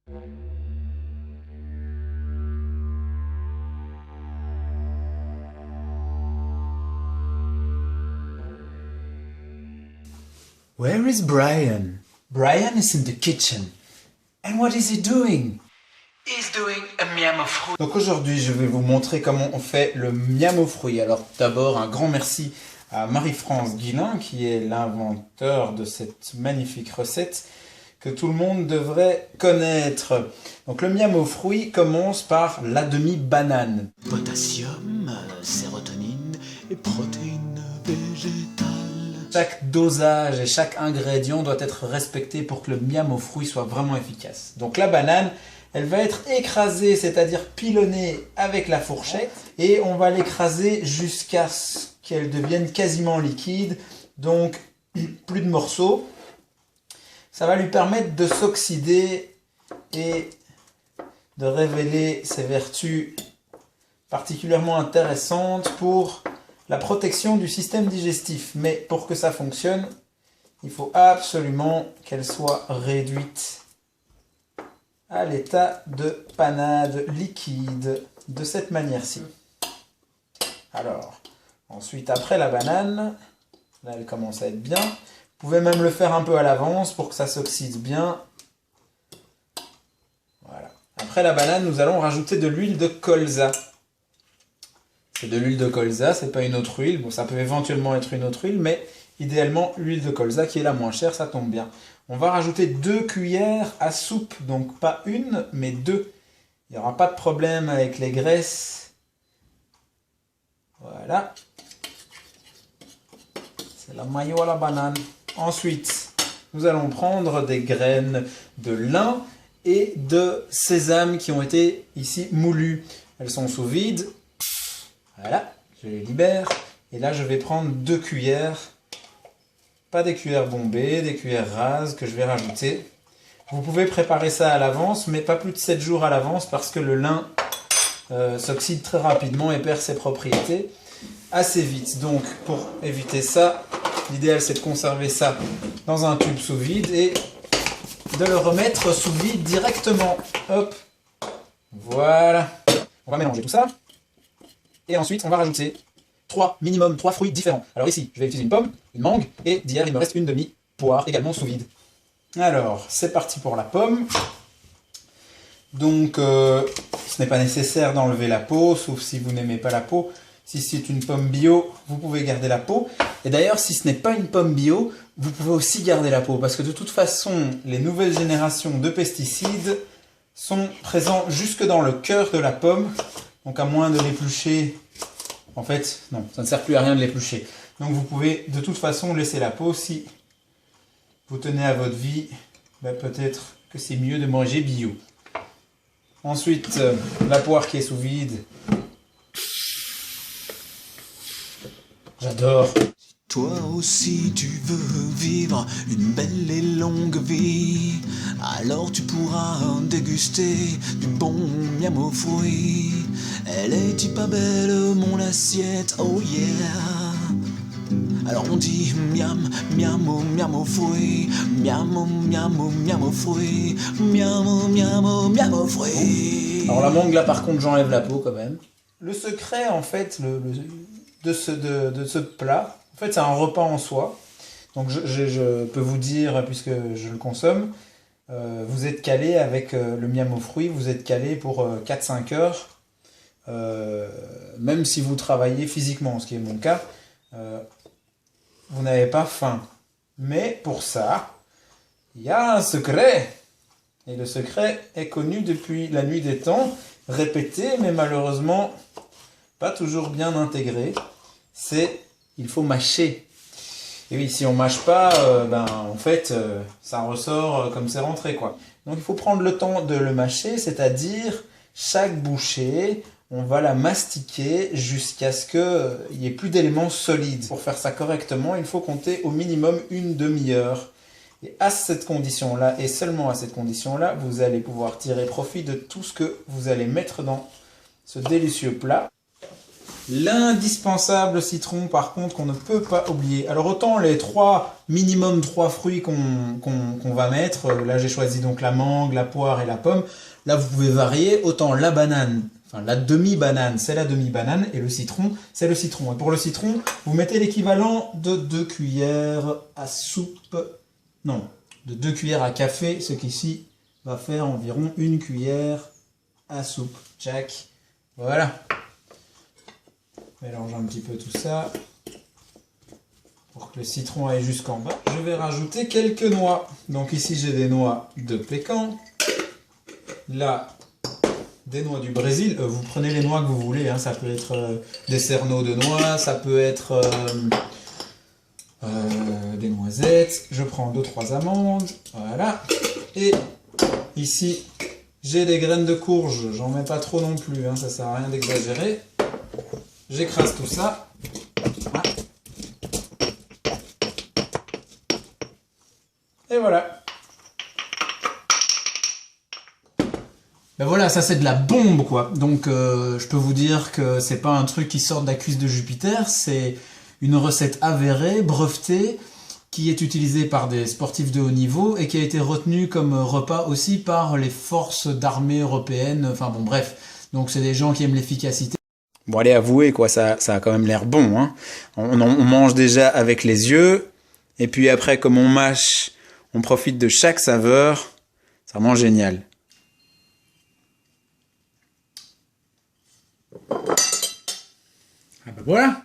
Where is Brian? Brian is in the kitchen. And what is he doing? He's doing a miam aux fruits. Donc aujourd'hui, je vais vous montrer comment on fait le miam aux fruits. Alors d'abord, un grand merci à Marie-France Guilin, qui est l'inventeur de cette magnifique recette que tout le monde devrait connaître. Donc le miam aux fruits commence par la demi-banane. Potassium, sérotonine et protéines végétales. Chaque dosage et chaque ingrédient doit être respecté pour que le miam aux fruits soit vraiment efficace. Donc la banane, elle va être écrasée, c'est-à-dire pilonnée avec la fourchette, et on va l'écraser jusqu'à ce qu'elle devienne quasiment liquide, donc plus de morceaux. Ça va lui permettre de s'oxyder et de révéler ses vertus particulièrement intéressantes pour la protection du système digestif. Mais pour que ça fonctionne, il faut absolument qu'elle soit réduite à l'état de panade liquide, de cette manière-ci. Alors, ensuite, après la banane, là elle commence à être bien. Vous pouvez même le faire un peu à l'avance pour que ça s'oxyde bien. Voilà. Après la banane, nous allons rajouter de l'huile de colza. C'est de l'huile de colza, c'est pas une autre huile. Bon, ça peut éventuellement être une autre huile, mais idéalement l'huile de colza qui est la moins chère, ça tombe bien. On va rajouter 2 cuillères à soupe, donc pas une, mais 2. Il n'y aura pas de problème avec les graisses. Voilà. C'est la mayo à la banane. Ensuite, nous allons prendre des graines de lin et de sésame qui ont été ici moulues. Elles sont sous vide. Voilà, je les libère. Et là, je vais prendre 2 cuillères. Pas des cuillères bombées, des cuillères rases que je vais rajouter. Vous pouvez préparer ça à l'avance, mais pas plus de 7 jours à l'avance parce que le lin s'oxyde très rapidement et perd ses propriétés assez vite. Donc, pour éviter ça, l'idéal c'est de conserver ça dans un tube sous vide et de le remettre sous vide directement. Hop, voilà. On va mélanger tout ça. Et ensuite, on va rajouter minimum 3 fruits différents. Alors ici, je vais utiliser une pomme, une mangue, et d'hier, il me reste une demi-poire, également sous vide. Alors, c'est parti pour la pomme. Donc, ce n'est pas nécessaire d'enlever la peau, sauf si vous n'aimez pas la peau. Si c'est une pomme bio, vous pouvez garder la peau. Et d'ailleurs, si ce n'est pas une pomme bio, vous pouvez aussi garder la peau. Parce que de toute façon, les nouvelles générations de pesticides sont présents jusque dans le cœur de la pomme. Donc à moins de l'éplucher, en fait, non, ça ne sert plus à rien de l'éplucher. Donc vous pouvez de toute façon laisser la peau. Si vous tenez à votre vie, ben peut-être que c'est mieux de manger bio. Ensuite, la poire qui est sous vide. J'adore. Toi aussi tu veux vivre une belle et longue vie, alors tu pourras déguster du bon miam aux fruits. Elle est pas belle mon assiette, oh yeah. Alors on dit miam, miam aux fruits, miam aux fruits, miam aux fruits. Alors la mangue là par contre j'enlève la peau quand même. Le secret en fait de ce plat, en fait c'est un repas en soi. Donc je peux vous dire, puisque je le consomme, vous êtes calé avec le miam aux fruits, vous êtes calé pour 4-5 heures. Même si vous travaillez physiquement, ce qui est mon cas, vous n'avez pas faim. Mais pour ça, il y a un secret. Et le secret est connu depuis la nuit des temps, répété, mais malheureusement pas toujours bien intégré. C'est il faut mâcher. Et oui, si on mâche pas, en fait, ça ressort comme c'est rentré, quoi. Donc il faut prendre le temps de le mâcher, c'est-à-dire chaque bouchée, on va la mastiquer jusqu'à ce qu'il n'y ait plus d'éléments solides. Pour faire ça correctement, il faut compter au minimum une demi-heure. Et à cette condition-là, et seulement à cette condition-là, vous allez pouvoir tirer profit de tout ce que vous allez mettre dans ce délicieux plat. L'indispensable citron, par contre, qu'on ne peut pas oublier. Alors autant les minimum 3 fruits qu'on va mettre, là j'ai choisi donc la mangue, la poire et la pomme. Là vous pouvez varier, autant la banane, enfin la demi-banane, c'est la demi-banane, et le citron, c'est le citron. Et pour le citron, vous mettez l'équivalent de 2 cuillères à soupe, non, de 2 cuillères à café, ce qui ici va faire environ 1 cuillère à soupe. Jack, voilà. Mélange un petit peu tout ça pour que le citron aille jusqu'en bas. Je vais rajouter quelques noix. Donc ici j'ai des noix de pécan. Là, des noix du Brésil. Vous prenez les noix que vous voulez. Hein. Ça peut être des cerneaux de noix, ça peut être des noisettes. Je prends 2-3 amandes. Voilà. Et ici, j'ai des graines de courge. J'en mets pas trop non plus. Hein. Ça sert à rien d'exagérer. J'écrase tout ça. Et voilà. Ben voilà, ça c'est de la bombe quoi. Donc je peux vous dire que c'est pas un truc qui sort de la cuisse de Jupiter, c'est une recette avérée, brevetée, qui est utilisée par des sportifs de haut niveau et qui a été retenue comme repas aussi par les forces d'armée européennes. Enfin bon bref, donc c'est des gens qui aiment l'efficacité. Bon, allez, avouez, quoi, ça a quand même l'air bon, hein. On mange déjà avec les yeux, et puis après, comme on mâche, on profite de chaque saveur. C'est vraiment génial. Ah bah voilà!